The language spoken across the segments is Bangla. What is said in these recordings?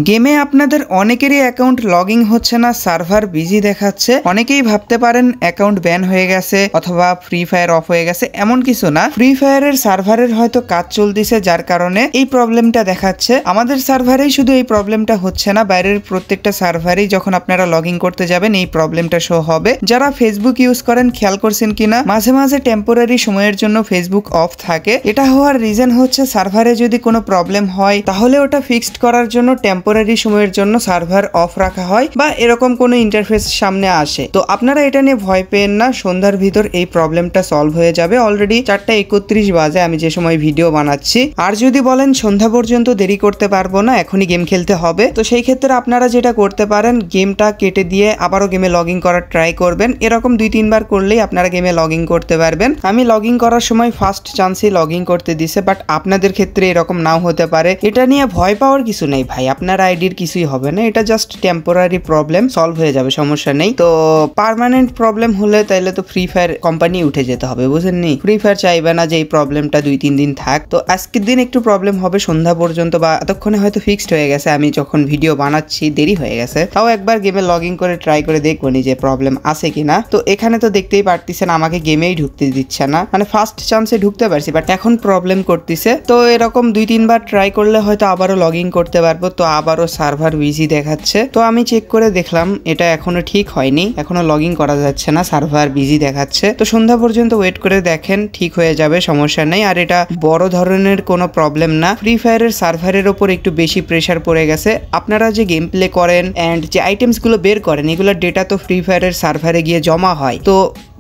গেমে আপনাদের অনেকেরই অ্যাকাউন্ট লগইন হচ্ছে না, সার্ভার বিজি দেখাচ্ছে। অনেকেই ভাবতে পারেন অ্যাকাউন্ট ব্যান হয়ে গেছে অথবা ফ্রি ফায়ার অফ হয়ে গেছে, এমন কিছু না। ফ্রি ফায়ারের সার্ভারের হয়তো কাজ চলতেছে, যার কারণে এই প্রবলেমটা দেখাচ্ছে। আমাদের সার্ভারেই শুধু এই প্রবলেমটা হচ্ছে না, বাইরের প্রত্যেকটা সার্ভারেই যখন আপনারা লগইন করতে যাবেন এই প্রবলেমটা শো হবে। যারা ফেসবুক ইউজ করেন খেয়াল করছেন কিনা, মাঝে মাঝে টেম্পোরারি সময়ের জন্য ফেসবুক অফ থাকে। এটা হওয়ার রিজন হচ্ছে সার্ভারে যদি কোনো প্রবলেম হয় তাহলে ওটা ফিক্সড করার জন্য টেম্পোরারি সময়ের জন্য সার্ভার অফ রাখা হয় বা এরকম কোনো ইন্টারফেস সামনে আসে। তো আপনারা এটা নিয়ে ভয় পেন না, সন্ধ্যার ভিতর এই প্রবলেমটা সলভ হয়ে যাবে। অলরেডি 4:31 বাজে আমি যে সময় ভিডিও বানাচ্ছি। আর যদি বলেন সন্ধ্যা পর্যন্ত দেরি করতে পারবো না, এখনই গেম খেলতে হবে, তো সেই ক্ষেত্রে আপনারা যেটা করতে পারেন, গেমটা কেটে দিয়ে আবারও গেমে লগ ইন করার ট্রাই করবেন। এরকম 2-3 বার করলেই আপনারা গেমে লগ ইন করতে পারবেন। আমি লগ ইন করার সময় ফার্স্ট চান্সেই লগ ইন করতে দিছে, বাট আপনাদের ক্ষেত্রে এরকম নাও হতে পারে। এটা নিয়ে ভয় পাওয়ার কিছু নেই ভাই, আপনার আইডির কিছুই হবে না, এটা জাস্ট টেম্পোরারি প্রবলেম, সলভ হয়ে যাবে, সমস্যা নেই। তো পার্মানেন্ট প্রবলেম হলে তাইলে তো ফ্রি ফায়ার কোম্পানি উঠে যেতে হবে, বুঝেননি? ফ্রি ফায়ার চাইবে না যে এই প্রবলেমটা 2-3 দিন থাক। তো আজকের দিন একটু প্রবলেম হবে সন্ধ্যা পর্যন্ত, বা এতক্ষণে হয়তো ফিক্সড হয়ে গেছে। আমি যখন ভিডিও বানাচ্ছি দেরি হয়ে গেছে, তাও একবার গেমে লগ ইন করে ট্রাই করে দেখবো নি যে প্রবলেম আছে কিনা। তো এখানে তো দেখতেই পারতেছেন আমাকে গেমেই ঢুকতে দিচ্ছে না, মানে ফার্স্ট চান্সে ঢুকতে পারছি বাট এখন প্রবলেম করতেছে। তো এরকম 2-3 বার ট্রাই করলে হয়তো আবারও লগ ইন করতে পারবো। তো আবারও সার্ভার বিজি দেখাচ্ছে। তো আমি চেক করে দেখলাম এটা এখনো ঠিক হয়নি, এখনো লগ ইন করা যাচ্ছে না, সার্ভার বিজি দেখাচ্ছে। তো সন্ধ্যা পর্যন্ত ওয়েট করে দেখেন, ঠিক হয়ে যাবে, সমস্যা নেই। আর এটা বড় ধরনের কোনো প্রবলেম না, ফ্রি ফায়ারের সার্ভারের ওপর একটু বেশি প্রেশার পড়ে গেছে। আপনারা যে গেম প্লে করেন অ্যান্ড যে আইটেমস গুলো বের করেন, এগুলোর ডেটা তো ফ্রি ফায়ারের সার্ভারে গিয়ে জমা হয়। তো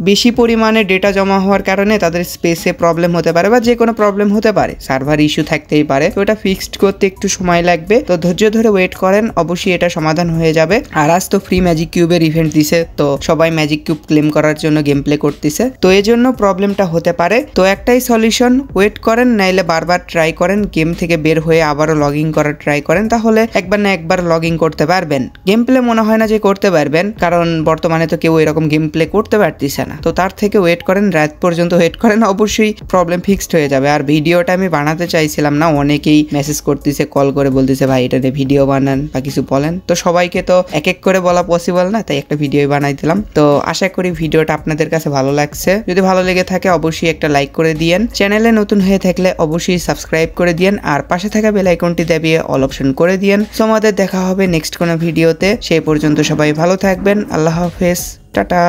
বেশি পরিমাণে ডেটা জমা হওয়ার কারণে তাদের স্পেসে প্রবলেম হতে পারে বা যে কোনো প্রবলেম হতে পারে, সার্ভার ইস্যু থাকতেই পারে। তো এটা ফিক্সড করতে একটু সময় লাগবে, তো ধৈর্য ধরে ওয়েট করেন, অবশ্যই এটা সমাধান হয়ে যাবে। আর আজ তো ফ্রি ম্যাজিক কিউবের ইভেন্ট দিছে, তো সবাই ম্যাজিক কিউব ক্লেম করার জন্য গেম প্লে করতেছে, তো এই জন্য প্রবলেমটা হতে পারে। তো একটাই সলিউশন, ওয়েট করেন, নাইলে বারবার ট্রাই করেন, গেম থেকে বের হয়ে আবারও লগ ইন করার ট্রাই করেন, তাহলে একবার না একবার লগ ইন করতে পারবেন। গেম প্লে মনে হয় না যে করতে পারবেন, কারণ বর্তমানে তো কেউ এরকম গেম প্লে করতে পারতেছে না। তো তার থেকে ওয়েট করেন, রাত পর্যন্ত ওয়েট করেন, অবশ্যই প্রবলেম ফিক্সড হয়ে যাবে। আর ভিডিওটা আমি বানাতে চাইছিলাম না, অনেকেই মেসেজ করতেছে, কল করে বলতেছে ভাই এটা নিয়ে ভিডিও বানান বা কিছু বলেন। তো সবাইকে তো এক এক করে বলা পসিবল না, তাই একটা ভিডিও বানাই দিলাম। তো আশা করি ভিডিওটা আপনাদের কাছে ভালো লাগছে। যদি ভালো লেগে থাকে অবশ্যই একটা লাইক করে দিয়েন, চ্যানেলে নতুন হয়ে থাকলে অবশ্যই সাবস্ক্রাইব করে দিয়েন, আর পাশে থাকা বেল আইকনটি দাবিয়ে অল অপশন করে দিয়েন। সো আমাদের দেখা হবে নেক্সট কোনো ভিডিওতে, সেই পর্যন্ত সবাই ভালো থাকবেন, আল্লাহ হাফেজ, টাটা।